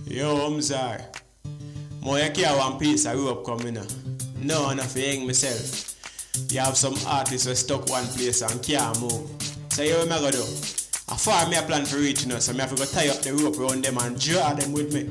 Yo, I'm sorry. More you care one piece of rope coming now. No, I'm not hang myself. You have some artists who stuck one place and can't move. So you what I do? Afar me a plan for reaching us, so I have to go tie up the rope around them and draw them with me.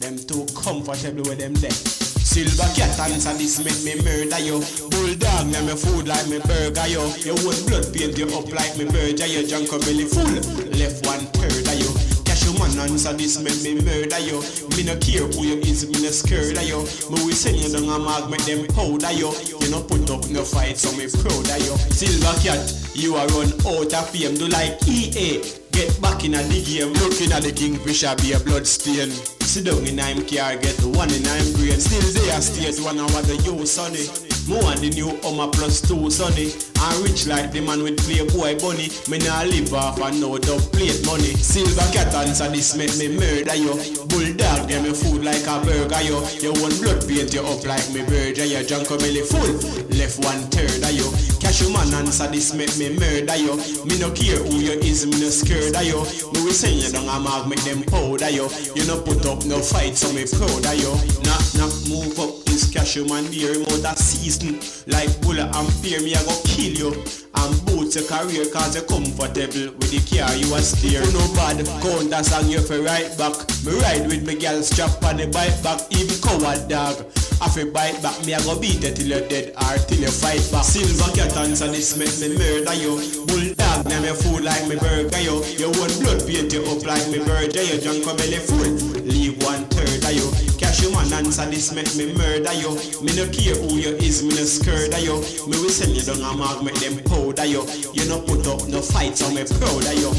Them too comfortable with them there. Silver cat answer this make me murder you. Bulldog me food like me burger you. Your own blood paint you up like me burger. Your junk belly full, left 1/3 of you. Cashew man answer this make me murder you. Me no care who you is, me no scared of you. Me we send you down a mag make them powder you. You no put up no fight so me proud of you. Silver cat, you are run out of fame. Do like EA. Get back in a the game, looking at the kingfisher be a blood stain. Sit down in I'm car, get one in I'm brain. Still there, stage one hour the yo sonny. More than the new Hummer +2 sonny. I'm rich like the man with Playboy bunny. Me nah live off and no dub plate money. Silver cat answer this make me murder you. Bulldog get me food like a burger you. Your one blood paint you up like me burger. Your junk belly full, left 1/3 of you. Cashew man answer this make me murder you. Me no care who you is, me no scared of you. Me we send you down a mag make them powder you. You no put up no fight so me proud of you. Nah, move up this cashew man the remote a season. Like bullet and fear me I go kill you. And boot your career cause you're comfortable with the car you a steer. You no bad, counter song you for right back. Me ride with me girl strap on the bike back. Even coward dog, I fi bite back. Me I go beat you till you're dead or till you fight back. Silver cat answer this make me murder you. Bulldog name me food like me burger you. Your own blood paint you up like me burger. Your junk belly full, leave 1/3 of you. Cashew man answer this make me murder you. Me no care who you is, me no scared of you. Me will send you down a mag make them powder you. You no put up no fight so me proud of you.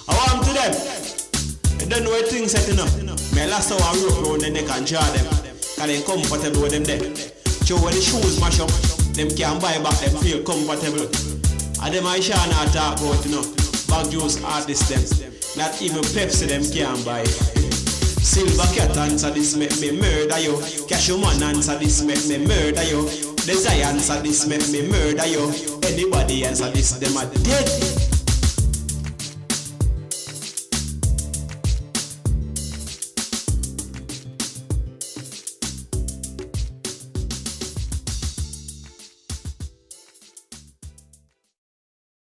I want to them. You don't know what things setting up. Me last hour rope around the neck and draw them. Cause they comfortable with them there. So when the shoes mash up, them can buy back, them feel comfortable. And them I shall not talk about, you know. Bag juice artists them. Not even Pepsi them can buy. Silver cat answer this make me murder you. Cashew man answer this make me murder you. Desire answer this make me murder you. Anybody answer this them are dead.